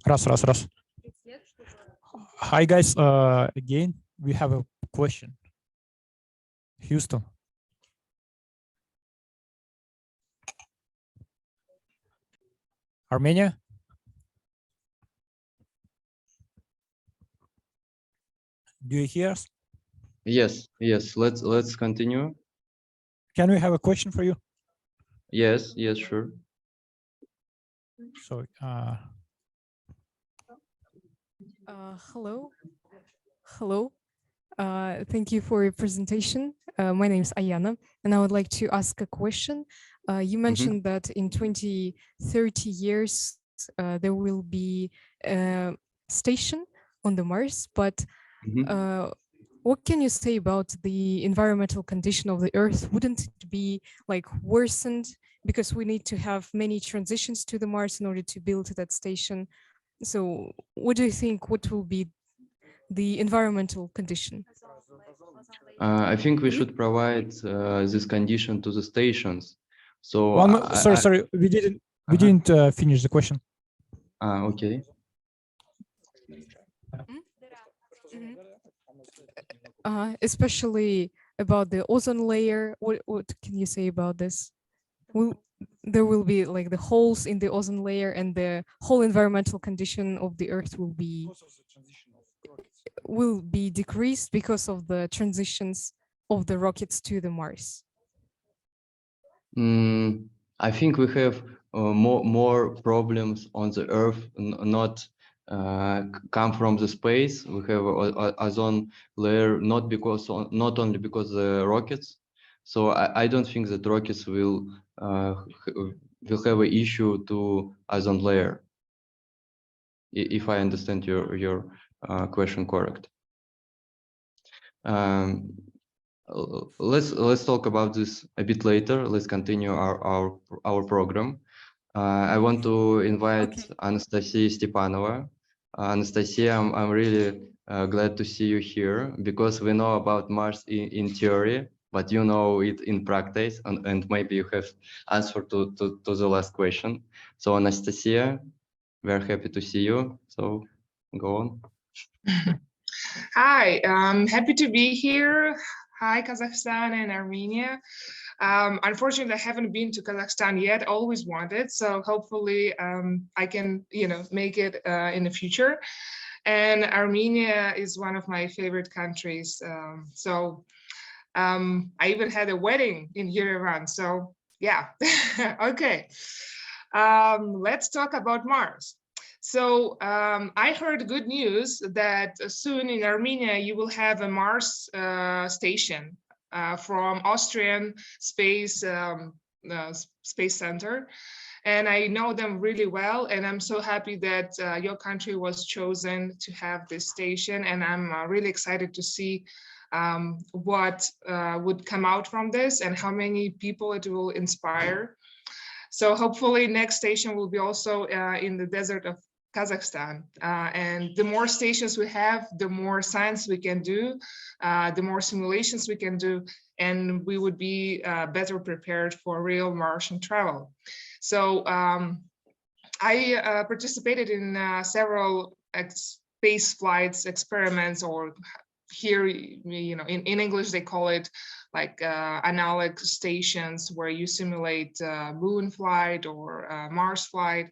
Раз. Hi guys, again, we have a question. Houston. Armenia? Do you hear us? Yes. Let's continue. Can we have a question for you? Yes, sure. So, Hello. Thank you for your presentation. My name is Ayana, and I would like to ask a question. You mentioned that in 20, 30 years, there will be a station on the Mars, but what can you say about the environmental condition of the Earth? Wouldn't it be like worsened because we need to have many transitions to the Mars in order to build that station? So what do you think, what will be the environmental condition? I think we should provide this condition to the stations. So sorry, we didn't finish the question. Okay. Especially about the ozone layer. What can you say about this? There will be like the holes in the ozone layer, and the whole environmental condition of the Earth will be decreased because of the transitions of the rockets to the Mars. I think we have more problems on the Earth, not come from the space. We have a ozone layer not only because the rockets. So I don't think that rockets will have an issue to ozone layer, if I understand your question correct. Let's talk about this a bit later. Let's continue our program. I want to invite Anastasia Stepanova. Anastasia, I'm really glad to see you here, because we know about Mars in theory, but you know it in practice, and maybe you have answer to the last question. So Anastasia, we're happy to see you. So go on. Hi, I'm happy to be here. Hi, Kazakhstan and Armenia. Unfortunately, I haven't been to Kazakhstan yet, always wanted. So hopefully I can, make it in the future. And Armenia is one of my favorite countries. I even had a wedding in Yerevan. So yeah, okay. Let's talk about Mars. So I heard good news that soon in Armenia, you will have a Mars station from Austrian Space Center. And I know them really well. And I'm so happy that your country was chosen to have this station. And I'm really excited to see what would come out from this and how many people it will inspire. So hopefully next station will be also in the desert of Kazakhstan. And the more stations we have, the more science we can do, the more simulations we can do, and we would be better prepared for real Martian travel. So I participated in several space flights experiments, or here, in English, they call it like analog stations, where you simulate moon flight or Mars flight.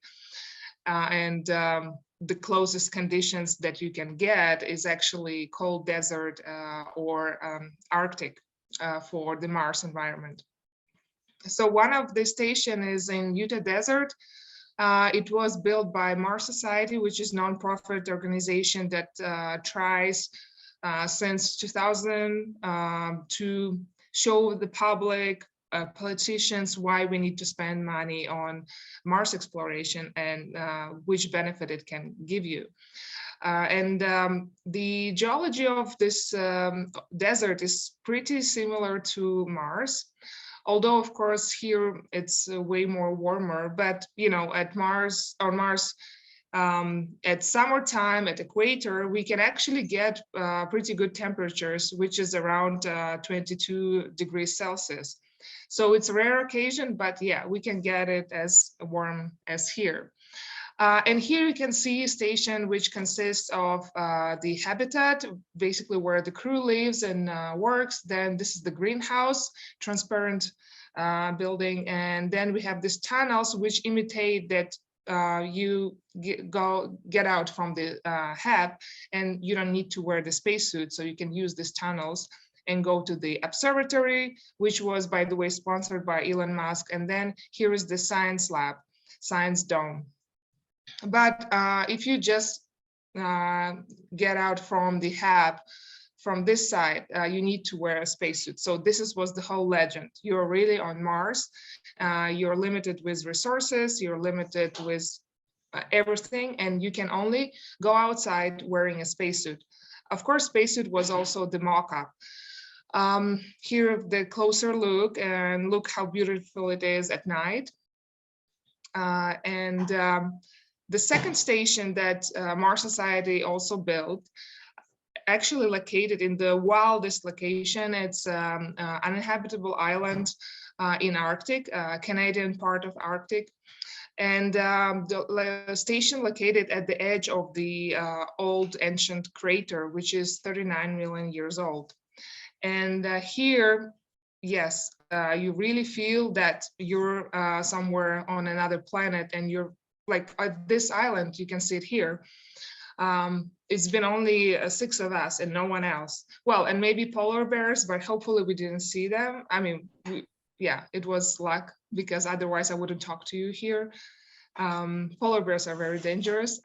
And the closest conditions that you can get is actually cold desert or Arctic for the Mars environment. So one of the stations is in Utah Desert. It was built by Mars Society, which is a nonprofit organization that tries since 2000 to show the public, politicians, why we need to spend money on Mars exploration and which benefit it can give you. The geology of this desert is pretty similar to Mars, although of course here it's way more warmer. But at Mars, At summertime, at equator, we can actually get pretty good temperatures, which is around 22 degrees Celsius. So it's a rare occasion, but yeah, we can get it as warm as here. And here you can see a station which consists of the habitat, basically where the crew lives and works. Then this is the greenhouse, transparent building. And then we have these tunnels which imitate that you get out from the hab, and you don't need to wear the spacesuit, so you can use these tunnels and go to the observatory, which was, by the way, sponsored by Elon Musk. And then here is the science lab, science dome. But if you just get out from the hab, from this side, you need to wear a spacesuit. So this was the whole legend. You're really on Mars. You're limited with resources. You're limited with everything, and you can only go outside wearing a spacesuit. Of course, spacesuit was also the mock-up. Here, the closer look, and look how beautiful it is at night. The second station that Mars Society also built, actually located in the wildest location. It's an uninhabitable island in Arctic, Canadian part of Arctic. And the station located at the edge of the old ancient crater, which is 39 million years old. And here, yes, you really feel that you're somewhere on another planet, and you're like at this island. You can see it here. It's been only 6 of us and no one else. Well, and maybe polar bears, but hopefully we didn't see them. I mean, yeah, it was luck, because otherwise I wouldn't talk to you here. Polar bears are very dangerous.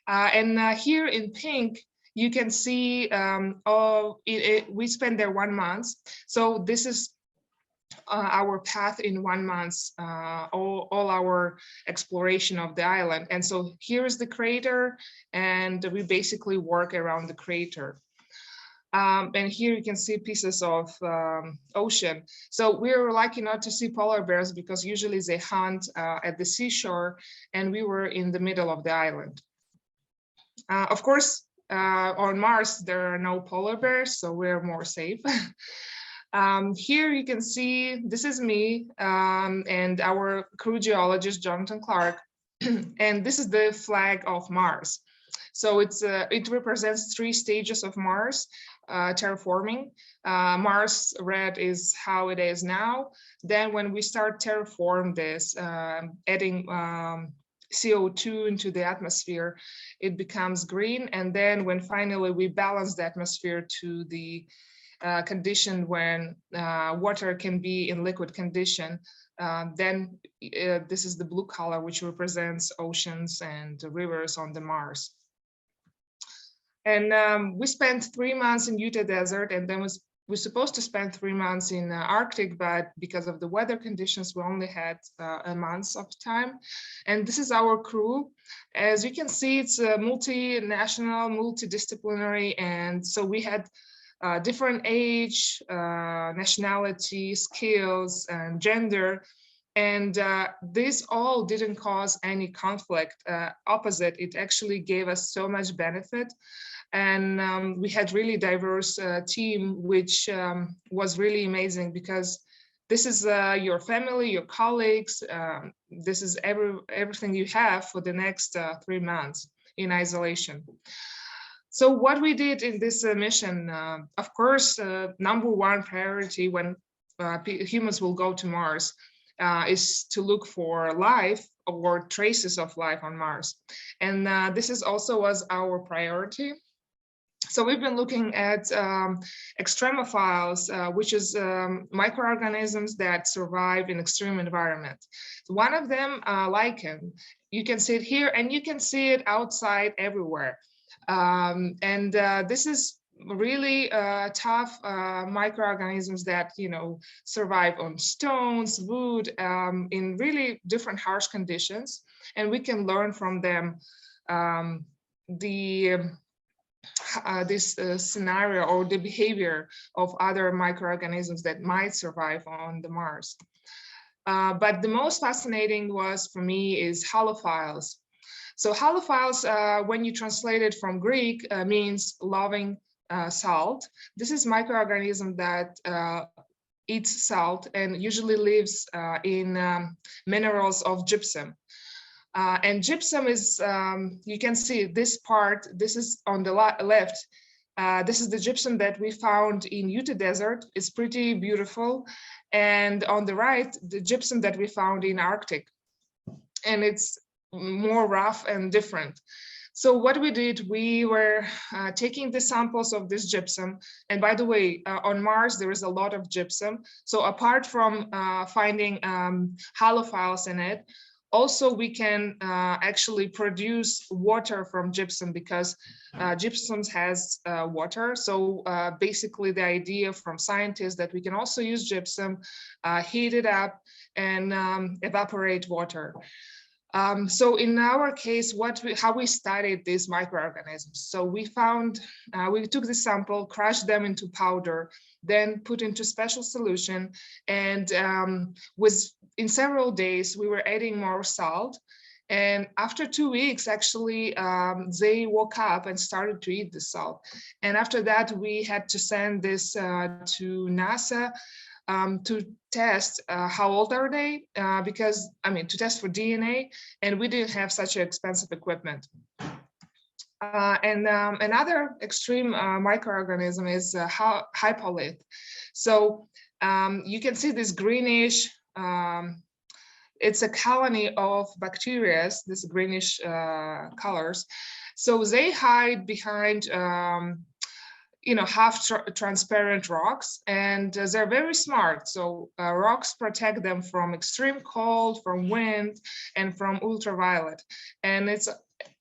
And here in pink, you can see, we spent there 1 month. So this is our path in 1 month, all our exploration of the island. And so here is the crater, and we basically work around the crater. And here you can see pieces of ocean. So we were lucky not to see polar bears, because usually they hunt at the seashore, and we were in the middle of the island. Of course, on Mars, there are no polar bears, so we're more safe. Here you can see, this is me and our crew geologist, Jonathan Clark, and this is the flag of Mars. So it represents 3 stages of Mars terraforming. Mars red is how it is now. Then when we start terraform this, adding CO2 into the atmosphere, it becomes green. And then when finally we balance the atmosphere to the condition when water can be in liquid condition, then this is the blue color, which represents oceans and rivers on the Mars. And we spent 3 months in Utah Desert, and then we're supposed to spend 3 months in Arctic, but because of the weather conditions, we only had a month of time. And this is our crew. As you can see, it's multinational, multidisciplinary, and so we had different age, nationality, skills, and gender. And this all didn't cause any conflict. Opposite, it actually gave us so much benefit. And we had really diverse team, which was really amazing, because this is your family, your colleagues. This is everything you have for the next 3 months in isolation. So what we did in this mission, of course, #1 priority when humans will go to Mars is to look for life or traces of life on Mars. And this is also was our priority. So we've been looking at extremophiles, which is microorganisms that survive in extreme environment. One of them, lichen, you can see it here, and you can see it outside everywhere. This is really tough microorganisms that, you know, survive on stones, wood, in really different harsh conditions, and we can learn from them this scenario or the behavior of other microorganisms that might survive on the Mars. But the most fascinating was for me is holophiles. So halophiles, when you translate it from Greek, means loving salt. This is microorganism that eats salt and usually lives in minerals of gypsum. And gypsum is, you can see this part, this is on the left. This is the gypsum that we found in Utah Desert. It's pretty beautiful. And on the right, the gypsum that we found in Arctic. And it's more rough and different. So what we did, we were taking the samples of this gypsum. And by the way, on Mars, there is a lot of gypsum. So apart from finding halophiles in it, also we can actually produce water from gypsum because gypsum has water. So basically the idea from scientists that we can also use gypsum, heat it up and evaporate water. So in our case, how we studied these microorganisms. So we found, we took the sample, crushed them into powder, then put into special solution. And in several days, we were adding more salt. And after 2 weeks, actually, they woke up and started to eat the salt. And after that, we had to send this to NASA to test how old are they, because, I mean, to test for DNA, and we didn't have such expensive equipment. And another extreme microorganism is hypolith. So you can see this greenish, it's a colony of bacteria, this greenish colors. So they hide behind half transparent rocks, and they're very smart. So rocks protect them from extreme cold, from wind, and from ultraviolet. And it's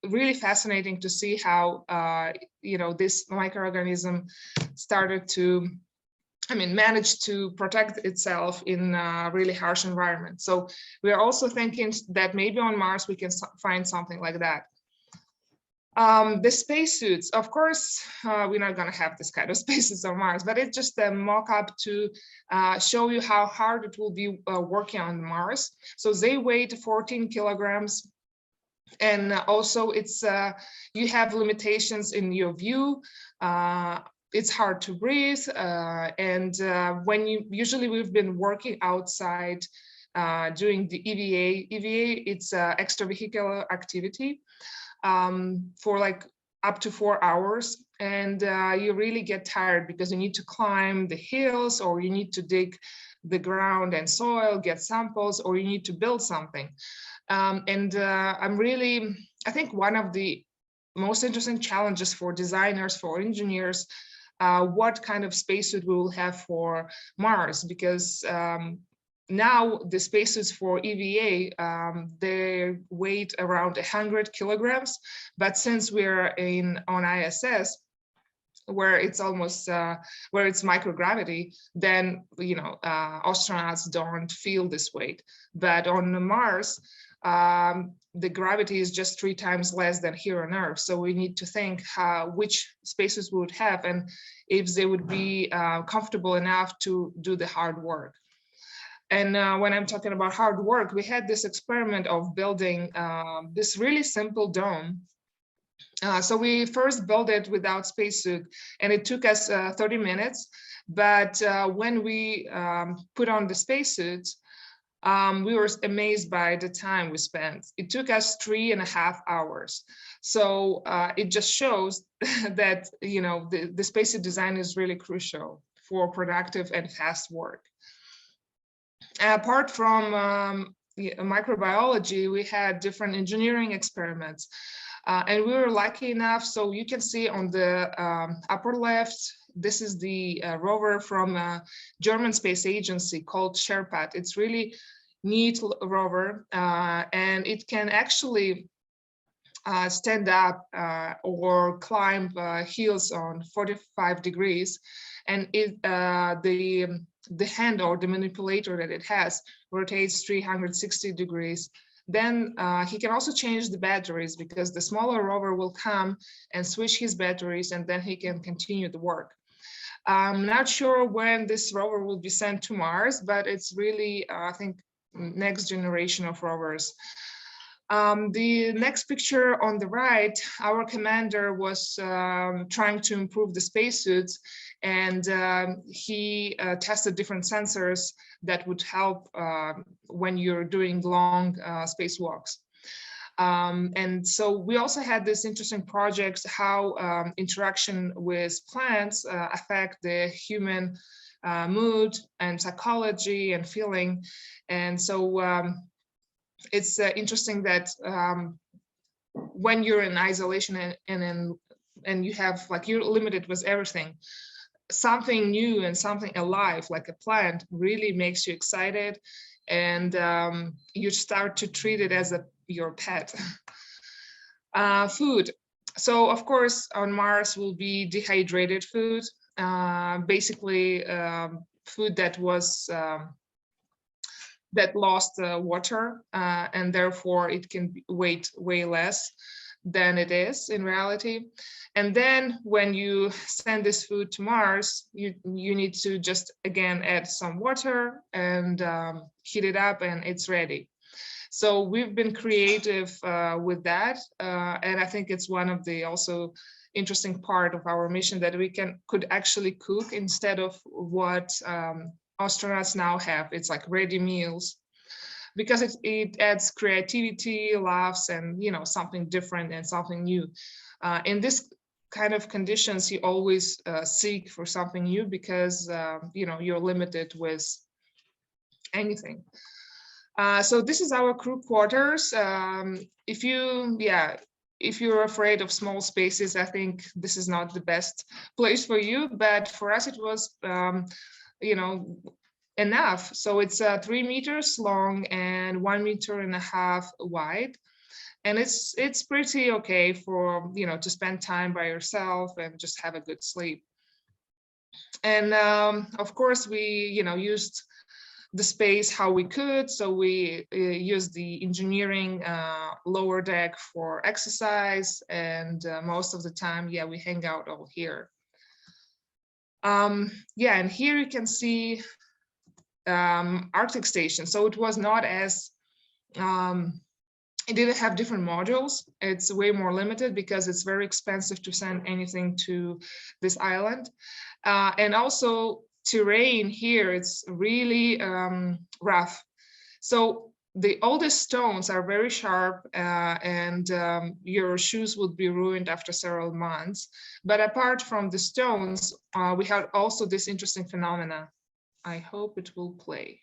really fascinating to see how this microorganism started to, managed to protect itself in a really harsh environment. So we are also thinking that maybe on Mars we can find something like that. The spacesuits, of course, we're not going to have this kind of spacesuits on Mars, but it's just a mock-up to show you how hard it will be working on Mars. So they weigh 14 kilograms. And also it's you have limitations in your view. It's hard to breathe. And when usually we've been working outside doing the EVA, it's extravehicular activity. For like up to 4 hours, and you really get tired because you need to climb the hills, or you need to dig the ground and soil, get samples, or you need to build something. I think one of the most interesting challenges for designers, for engineers, what kind of spacesuit we will have for Mars, because now the spacesuits for EVA, they weight around 100 kilograms, but since we're on ISS, where it's almost where it's microgravity, then astronauts don't feel this weight. But on Mars, the gravity is just 3 times less than here on Earth. So we need to think which spacesuits we would have and if they would be comfortable enough to do the hard work. And when I'm talking about hard work, we had this experiment of building this really simple dome. So we first built it without spacesuit, and it took us 30 minutes. But when we put on the spacesuits, we were amazed by the time we spent. It took us 3.5 hours. So it just shows that the spacesuit design is really crucial for productive and fast work. Apart from microbiology, we had different engineering experiments. And we were lucky enough, so you can see on the upper left, this is the rover from a German space agency called Sherpat. It's really neat rover, and it can actually stand up or climb hills on 45 degrees. And the hand or the manipulator that it has rotates 360 degrees. Then he can also change the batteries, because the smaller rover will come and switch his batteries, and then he can continue the work. I'm not sure when this rover will be sent to Mars, but it's really, I think, next generation of rovers. The next picture on the right, our commander was trying to improve the spacesuits, and he tested different sensors that would help when you're doing long spacewalks. And so we also had this interesting project, how interaction with plants affect the human mood and psychology and feeling. And so it's interesting that when you're in isolation and you have, like, you're limited with everything, something new and something alive like a plant really makes you excited, and you start to treat it as your pet. Food. So of course on Mars will be dehydrated food, basically food that was that lost water, and therefore it can weigh way less than it is in reality. And then when you send this food to Mars, you need to just again add some water and heat it up, and it's ready. So we've been creative with that, and I think it's one of the also interesting part of our mission, that we could actually cook instead of what astronauts now have. It's like ready meals, because it adds creativity, laughs, and something different and something new. In this kind of conditions, you always seek for something new, because you're limited with anything. So this is our crew quarters. If you're afraid of small spaces, I think this is not the best place for you. But for us, it was, enough. So it's 3 meters long and 1.5 meters wide. And it's pretty okay for, to spend time by yourself and just have a good sleep. And of course, we, used the space how we could. So we used the engineering lower deck for exercise, and most of the time, we hang out all here. And here you can see Arctic Station. So it was not as, it didn't have different modules. It's way more limited because it's very expensive to send anything to this island. And also, terrain here, it's really rough. So the oldest stones are very sharp, and your shoes would be ruined after several months. But apart from the stones, we had also this interesting phenomena. I hope it will play.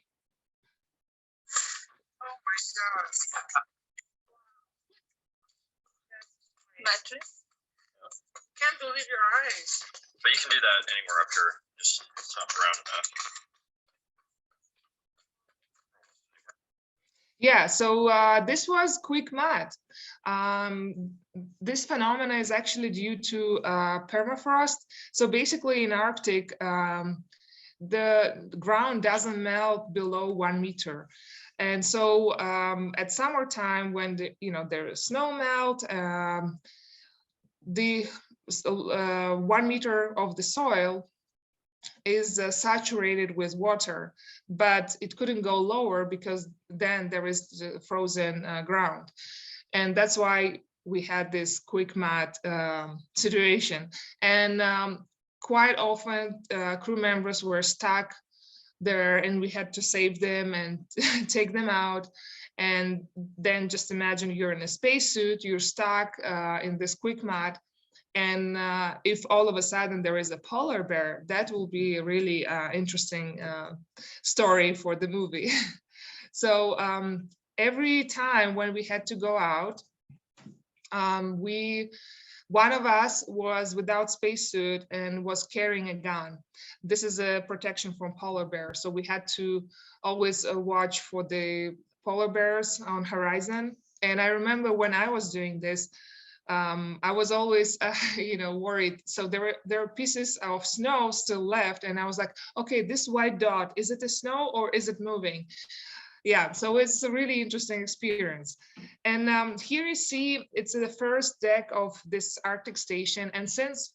Oh my God. Mattress? Can't believe your eyes. But you can do that anywhere up here, just top around that. So this was quick math. This phenomena is actually due to permafrost. So basically in Arctic, the ground doesn't melt below 1 meter. And so at summertime, when there is snow melt, the 1 meter of the soil is saturated with water, but it couldn't go lower because then there is the frozen ground. And that's why we had this quick mat situation. And quite often crew members were stuck there, and we had to save them and take them out. And then just imagine you're in a spacesuit, you're stuck in this quick mat. And if all of a sudden there is a polar bear, that will be a really interesting story for the movie. So every time when we had to go out, one of us was without spacesuit and was carrying a gun. This is a protection from polar bears. So we had to always watch for the polar bears on horizon. And I remember when I was doing this, I was always, worried. So there are pieces of snow still left, and I was like, okay, this white dot, is it the snow or is it moving? Yeah, so it's a really interesting experience. And here you see, it's the first deck of this Arctic station. And since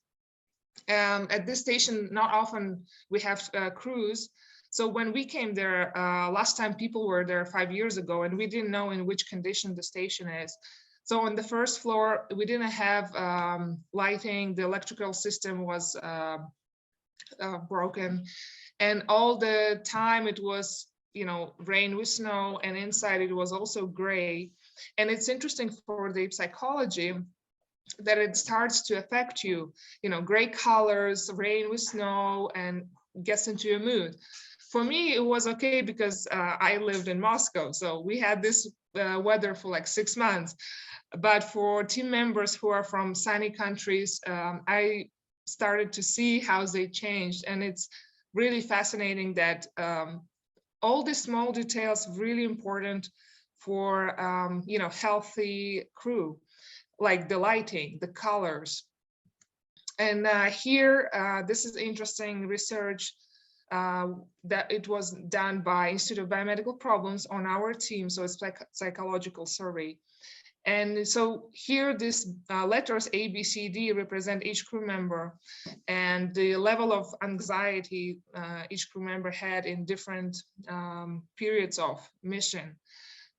at this station, not often we have crews, So when we came there, last time people were there 5 years ago, and we didn't know in which condition the station is. So on the first floor, we didn't have lighting. The electrical system was broken, and all the time it was, you know, rain with snow, and inside it was also gray. And it's interesting for the psychology that it starts to affect you, you know, gray colors, rain with snow, and gets into your mood. For me, it was okay because I lived in Moscow, so we had this weather for like 6 months. But for team members who are from sunny countries, I started to see how they changed, and it's really fascinating that all these small details really important for you know, healthy crew, like the lighting, the colors. And here, this is interesting research that it was done by Institute of Biomedical Problems on our team. So it's like a psychological survey. And so here, these letters A, B, C, D represent each crew member and the level of anxiety each crew member had in different periods of mission.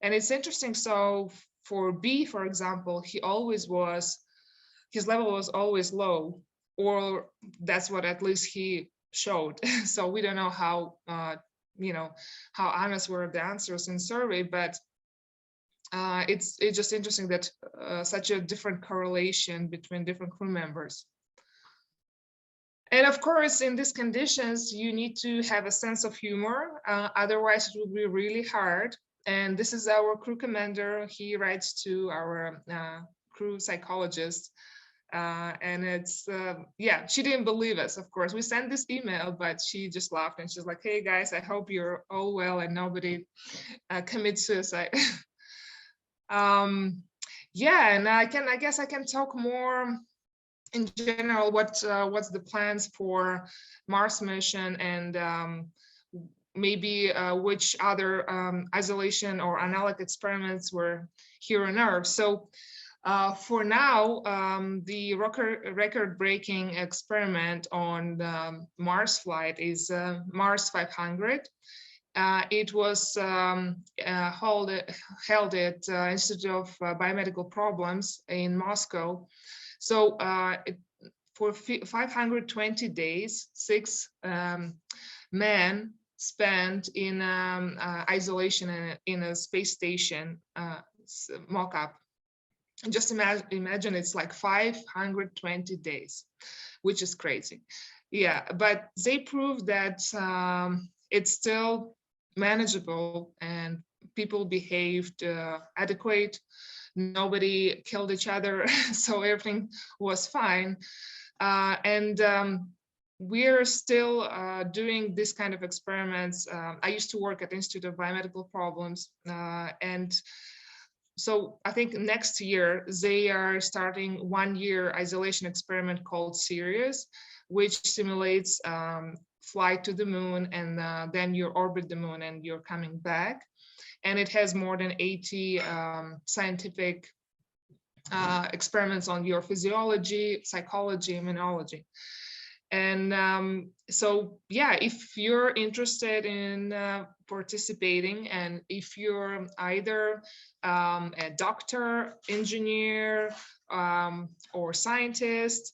And it's interesting. So for B, for example, his level was always low, or that's what at least he showed. So we don't know how, you know, how honest were the answers in survey, but it's just interesting that such a different correlation between different crew members. And of course, in these conditions, you need to have a sense of humor, otherwise it will be really hard. And this is our crew commander. He writes to our crew psychologist. And it's, yeah, she didn't believe us, of course. We sent this email, but she just laughed and she's like, hey guys, I hope you're all well and nobody commits suicide. Yeah, and I guess I can talk more in general what's the plans for Mars mission, and maybe which other isolation or analog experiments were here on Earth. So for now, the record-breaking experiment on the Mars flight is Mars 500. It was held at Institute of Biomedical Problems in Moscow. So for 520 days, 6 men spent in isolation in a space station mock-up. Just imagine it's like 520 days, which is crazy. Yeah, but they proved that it's still manageable and people behaved adequate. Nobody killed each other, so everything was fine. And we're still doing this kind of experiments. I used to work at Institute of Biomedical Problems, and so I think next year they are starting 1-year isolation experiment called Sirius, which simulates flight to the moon, and then you orbit the moon and you're coming back. And it has more than 80 scientific experiments on your physiology, psychology, immunology. And so, yeah, if you're interested in participating, and if you're either a doctor, engineer, or scientist,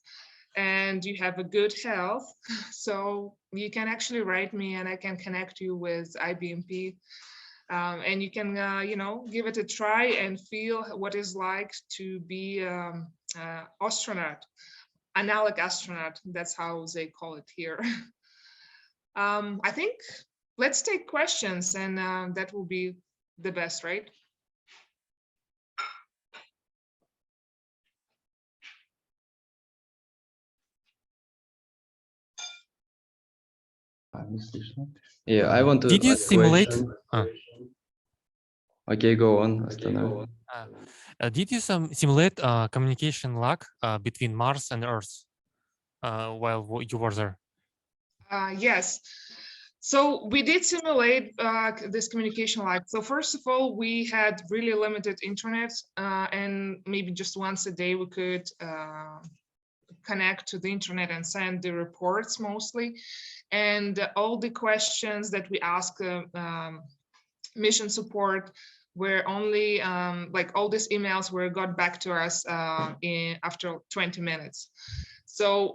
and you have a good health, so you can actually write me and I can connect you with IBMP. And you can, you know, give it a try and feel what it's like to be astronaut, analog astronaut. That's how they call it here. I think let's take questions, and that will be the best, right? Yeah, I want to. Did you simulate? Okay, go on, Astana. Did you simulate communication lag between Mars and Earth while you were there? Yes. So we did simulate this communication lag. So first of all, we had really limited internet, and maybe just once a day we could connect to the internet and send the reports mostly. And all the questions that we ask mission support were only like all these emails were got back to us after 20 minutes. So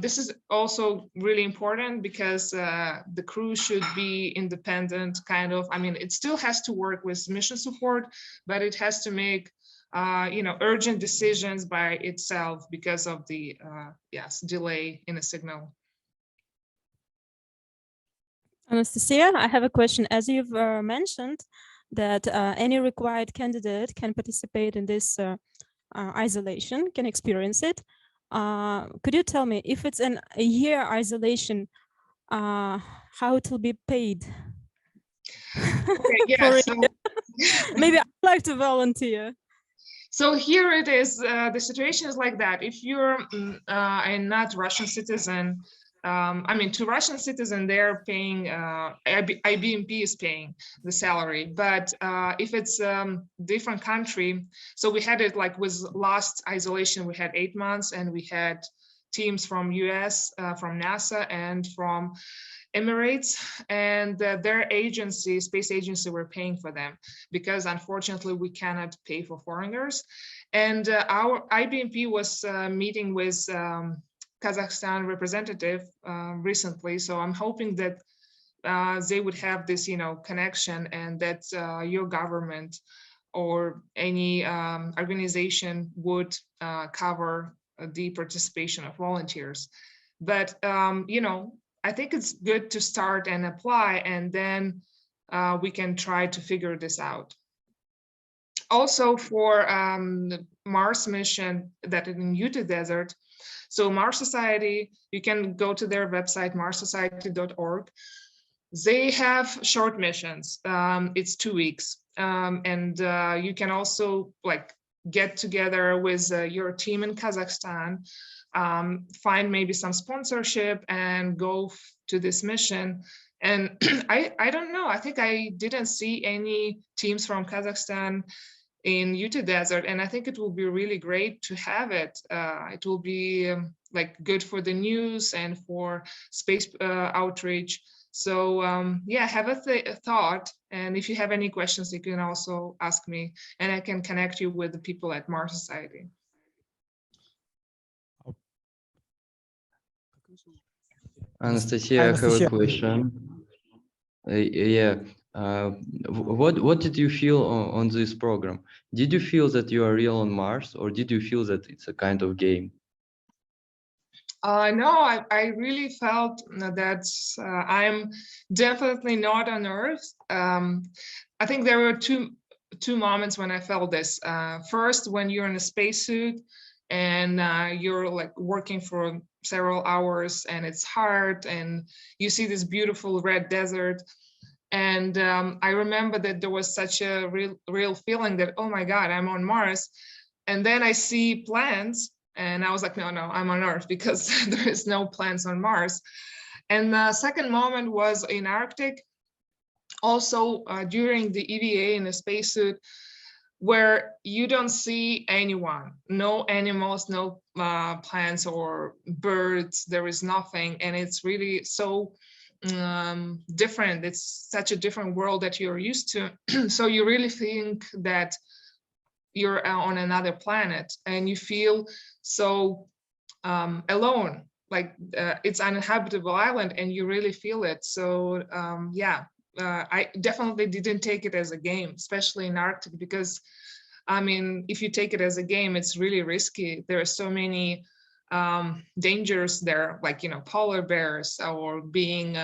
this is also really important because the crew should be independent, kind of. I mean, it still has to work with mission support, but it has to make urgent decisions by itself because of the delay in a signal. Anastasia, I have a question. As you've mentioned that any required candidate can participate in this isolation, can experience it. Could you tell me if it's a year isolation, how it will be paid? Okay, yeah, so maybe I'd like to volunteer. So here it is. The situation is like that. If you're a not Russian citizen, I mean, to Russian citizen, they're paying, IBMP is paying the salary. But if it's different country, so we had it like with last isolation, we had 8 months, and we had teams from US, from NASA, and from Emirates, and their agency, space agency, were paying for them because unfortunately we cannot pay for foreigners. And our IBMP was meeting with Kazakhstan representative recently, so I'm hoping that they would have this, connection, and that your government or any organization would cover the participation of volunteers. But I think it's good to start and apply, and then we can try to figure this out. Also for the Mars mission that is in Utah Desert, so Mars Society, you can go to their website, marssociety.org. They have short missions. It's 2 weeks. And you can also get together with your team in Kazakhstan, find maybe some sponsorship and go to this mission. And I don't know, I think I didn't see any teams from Kazakhstan in Utah Desert, and I think it will be really great to have it. It will be good for the news and for space outreach. So yeah, have a thought, and if you have any questions, you can also ask me, and I can connect you with the people at Mars Society. Anastasia, I have a question. What did you feel on this program? Did you feel that you are real on Mars, or did you feel that it's a kind of game? No, I really felt that I'm definitely not on Earth. I think there were two moments when I felt this. First, when you're in a spacesuit and you're working for several hours and it's hard, and you see this beautiful red desert. And I remember that there was such a real feeling that, oh my God, I'm on Mars. And then I see plants, and I was like, no, I'm on Earth, because there is no plants on Mars. And the second moment was in Arctic, also during the EVA in a spacesuit, where you don't see anyone, no animals, no plants or birds, there is nothing. And it's really so different. It's such a different world that you're used to. So you really think that you're on another planet, and you feel so alone, it's an uninhabitable island, and you really feel it. So yeah, I definitely didn't take it as a game, especially in Arctic, because I mean, if you take it as a game, it's really risky. There are so many dangers there, polar bears, or being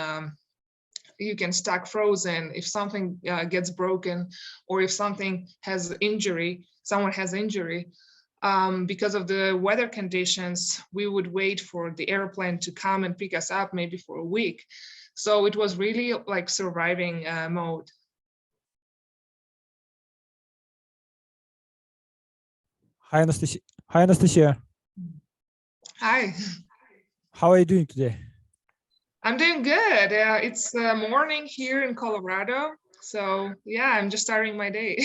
you can stuck frozen if something gets broken, or if something has injury, someone has injury. Because of the weather conditions, we would wait for the airplane to come and pick us up, maybe for a week. So it was really surviving mode. Hi, Anastasia. Hi, Anastasia. Hi. How are you doing today? I'm doing good. It's morning here in Colorado. So yeah, I'm just starting my day.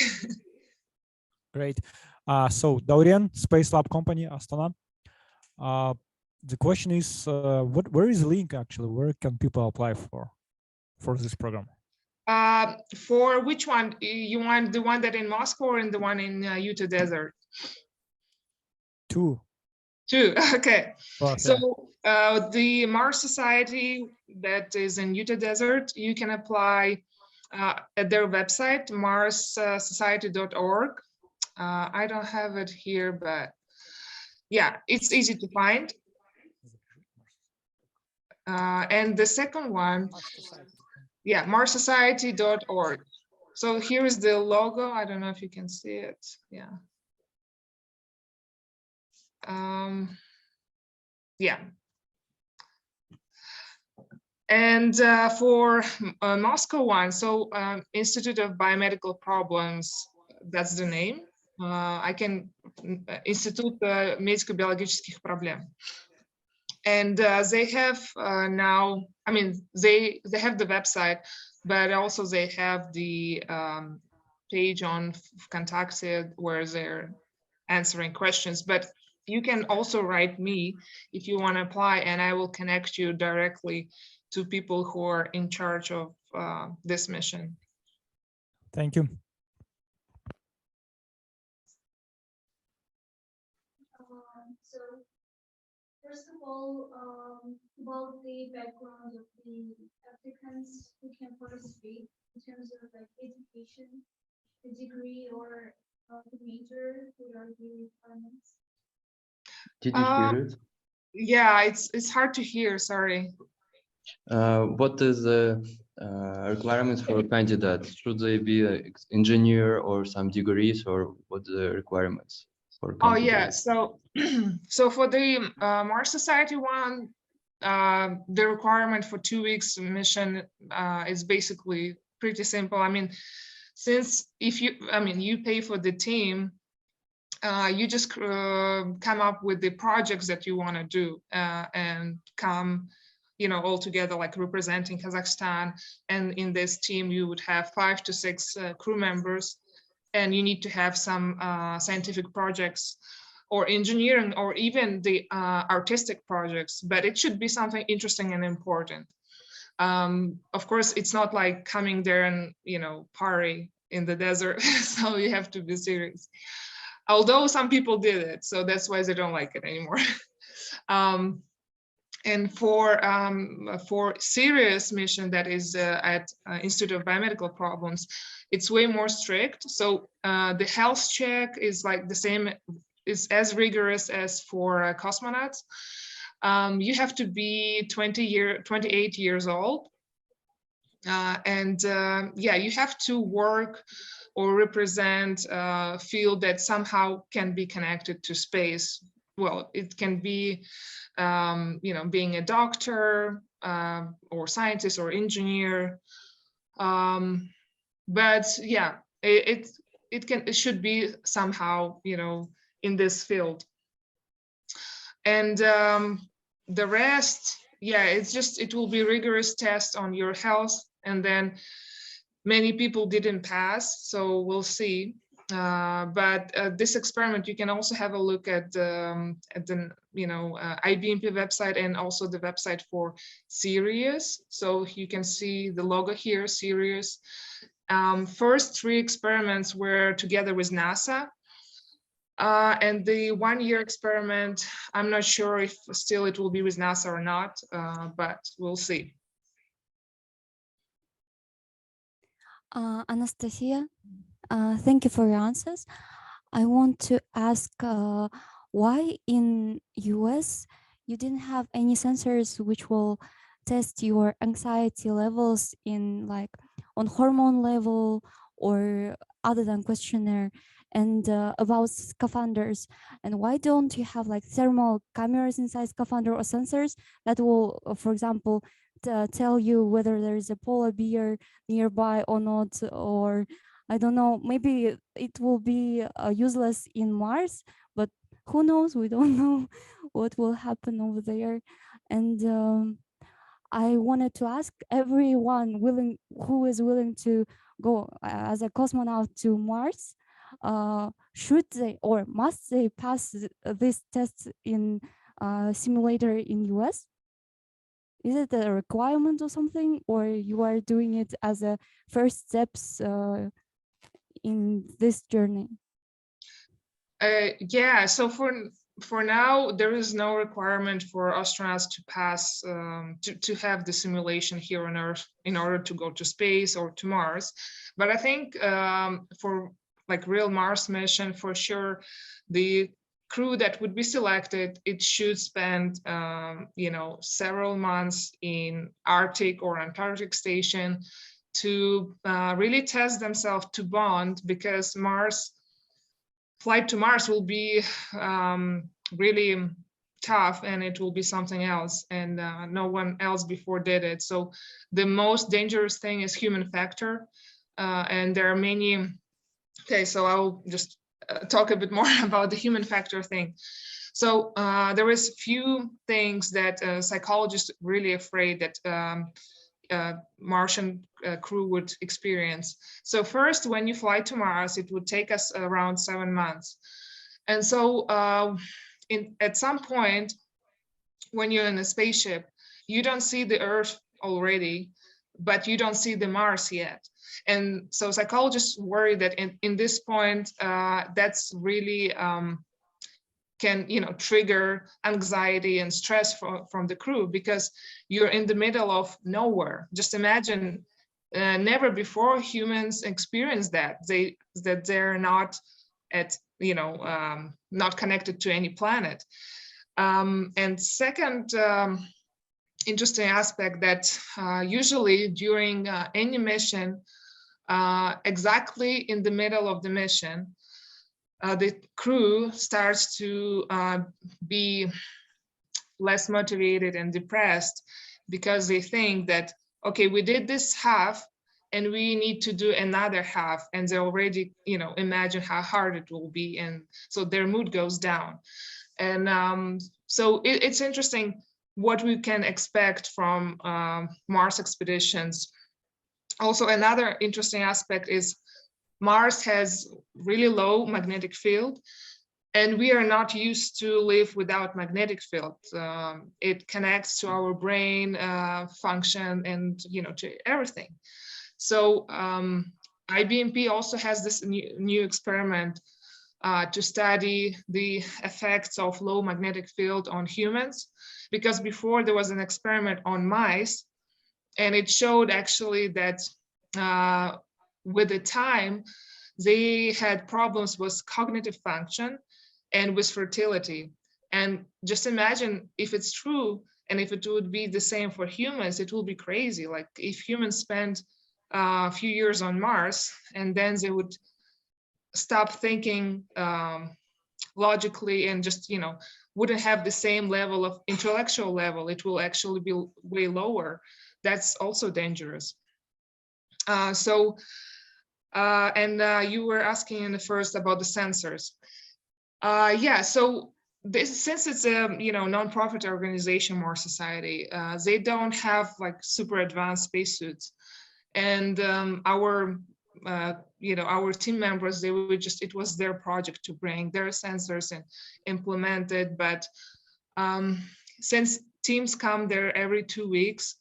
Great. So Daurian, Space Lab Company, Astana. The question is, where is the link actually? Where can people apply for this program? For which one? You want the one that in Moscow or in the one in Utah Desert? Two. Okay. Both, So yeah. the Mars Society that is in Utah Desert, you can apply at their website, marssociety.org. I don't have it here, but yeah, it's easy to find. And the second one, yeah, marssociety.org. So here is the logo. I don't know if you can see it. Yeah. Yeah. And for Moscow one, so Institute of Biomedical Problems, that's the name. Институт медико-биологических проблем. And they have now, I mean, they have the website, but also they have the page on Vkontakte where they're answering questions. But you can also write me if you want to apply, and I will connect you directly to people who are in charge of this mission. Thank you. So, first of all, about the background of the applicants who can participate in terms of like education, the degree, or the major, what are the requirements? Did you hear it? Yeah, it's hard to hear, sorry. What is the requirements for a candidate? Should they be an engineer or some degrees, or what the requirements for Oh yeah, candidates? so so for the Mars Society one, the requirement for 2 weeks mission is basically pretty simple. I mean, since you pay for the team, you just come up with the projects that you want to do and come, all together, like representing Kazakhstan. And in this team, you would have 5 to 6 crew members, and you need to have some scientific projects or engineering or even the artistic projects, but it should be something interesting and important. Of course, it's not like coming there and, party in the desert, so you have to be serious. Although some people did it, so that's why they don't like it anymore. And for serious mission that is at Institute of Biomedical Problems, it's way more strict. So the health check is like the same, is as rigorous as for cosmonauts. You have to be 28 years old. Yeah, you have to work or represent a field that somehow can be connected to space. Well, it can be, being a doctor or scientist or engineer. But yeah, it should be somehow, in this field. And the rest, yeah, it will be rigorous test on your health, and then many people didn't pass, so we'll see. But this experiment, you can also have a look at the IBMP website and also the website for Sirius. So you can see the logo here, Sirius. First 3 experiments were together with NASA. And the 1-year experiment, I'm not sure if still it will be with NASA or not, but we'll see. Anastasia, thank you for your answers. I want to ask why in US you didn't have any sensors which will test your anxiety levels in on hormone level or other than questionnaire, and about scaphanders, and why don't you have thermal cameras inside scaphandar or sensors that will, for example, tell you whether there is a polar bear nearby or not, or I don't know, maybe it will be useless in Mars, but who knows? We don't know what will happen over there. And I wanted to ask everyone who is willing to go as a cosmonaut to Mars, should they or must they pass this test in simulator in US? Is it a requirement or something, or you are doing it as a first steps in this journey? Yeah, so for now, there is no requirement for astronauts to pass, to have the simulation here on Earth in order to go to space or to Mars. But I think for like real Mars mission, for sure, the crew that would be selected, it should spend, you know, several months in Arctic or Antarctic station to really test themselves to bond, because flight to Mars will be really tough, and it will be something else, and no one else before did it. So the most dangerous thing is human factor, and there are many. Okay, so I'll just talk a bit more about the human factor thing. So there is few things that psychologists really afraid that Martian crew would experience. So first, when you fly to Mars, it would take us around 7 months. And so at some point, when you're in a spaceship, you don't see the Earth already, but you don't see the Mars yet. And so psychologists worry that in this point, that's really can, you know, trigger anxiety and stress from the crew, because you're in the middle of nowhere. Just imagine, never before humans experienced that they're not at, you know, not connected to any planet. And second interesting aspect that usually during any mission, exactly in the middle of the mission, the crew starts to be less motivated and depressed, because they think that, okay, we did this half and we need to do another half, and they already, you know, imagine how hard it will be, and so their mood goes down. And so it's interesting what we can expect from Mars expeditions. Also, another interesting aspect is Mars has really low magnetic field, and we are not used to live without magnetic field. It connects to our brain function and, you know, to everything. So IBMP also has this new experiment to study the effects of low magnetic field on humans, because before there was an experiment on mice, and it showed actually that with the time, they had problems with cognitive function and with fertility. And just imagine if it's true, and if it would be the same for humans, it will be crazy. Like if humans spend a few years on Mars, and then they would stop thinking logically, and just, you know, wouldn't have the same level of intellectual level, it will actually be way lower. That's also dangerous. You were asking in the first about the sensors. Yeah, so since it's a, you know, non-profit organization, Mars Society, they don't have like super advanced spacesuits, and our you know, our team members, they would just, it was their project to bring their sensors and implement it. But since teams come there every 2 weeks,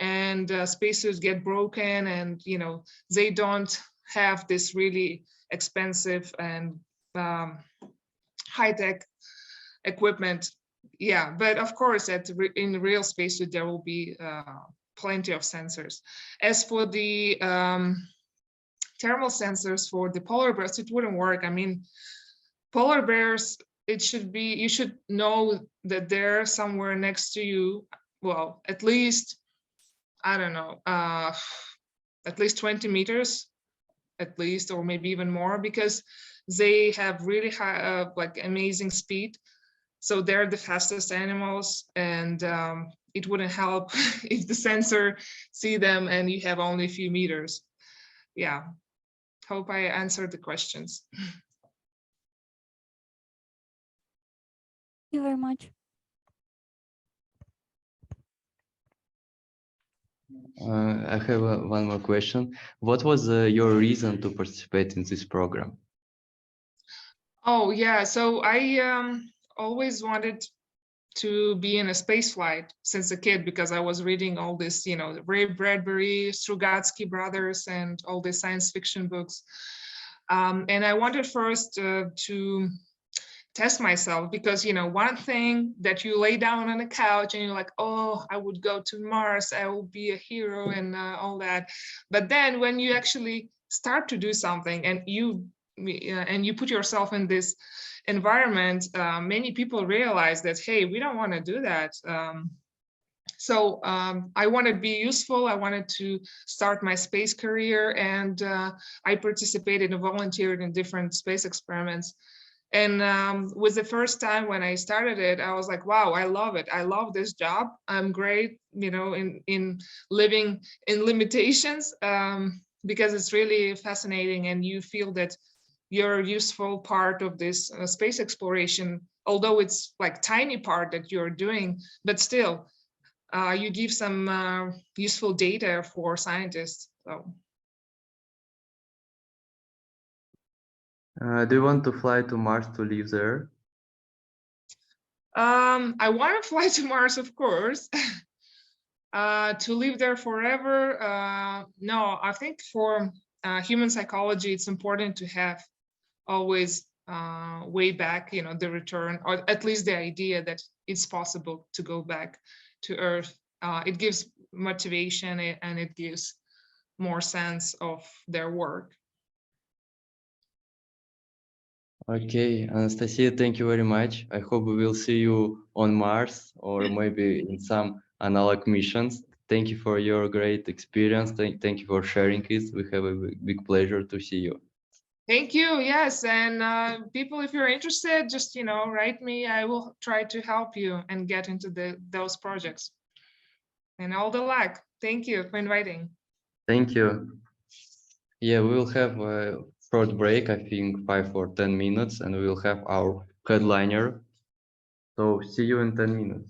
and spacesuits get broken, and, you know, they don't have this really expensive and high-tech equipment. Yeah, but of course, in the real spacesuit, there will be plenty of sensors. As for the thermal sensors for the polar bears, it wouldn't work. I mean, polar bears, it should be, you should know that they're somewhere next to you. Well, at least, I don't know, at least 20 meters, at least, or maybe even more, because they have really high, like amazing speed. So they're the fastest animals, and it wouldn't help if the sensor see them and you have only a few meters. Yeah, hope I answered the questions. Thank you very much. I have one more question. What was your reason to participate in this program? Oh yeah, so I always wanted to be in a space flight since a kid, because I was reading all this, you know, Ray Bradbury, Strugatsky brothers, and all the science fiction books. And I wanted first to test myself, because, you know, one thing that you lay down on a couch and you're like, oh, I would go to Mars, I will be a hero and all that. But then when you actually start to do something and you put yourself in this environment, many people realize that, hey, we don't want to do that. So I wanted to be useful. I wanted to start my space career, and I participated and volunteered in different space experiments. And was the first time when I started it, I was like, wow, I love it. I love this job. I'm great, you know, in living in limitations, because it's really fascinating, and you feel that you're a useful part of this space exploration, although it's like tiny part that you're doing, but still you give some useful data for scientists. So. Do you want to fly to Mars to live there? I want to fly to Mars, of course. To live there forever, no. I think for human psychology, it's important to have always way back, you know, the return, or at least the idea that it's possible to go back to Earth. It gives motivation, and it gives more sense of their work. Okay, Anastasia, thank you very much. I hope we will see you on Mars, or maybe in some analog missions. Thank you for your great experience. Thank you for sharing it. We have a big pleasure to see you. Thank you. Yes, and people, if you're interested, just, you know, write me. I will try to help you and get into those projects. And all the luck. Thank you for inviting. Thank you. Yeah, we will have a short break, I think 5 or 10 minutes, and we will have our headliner. So see you in 10 minutes.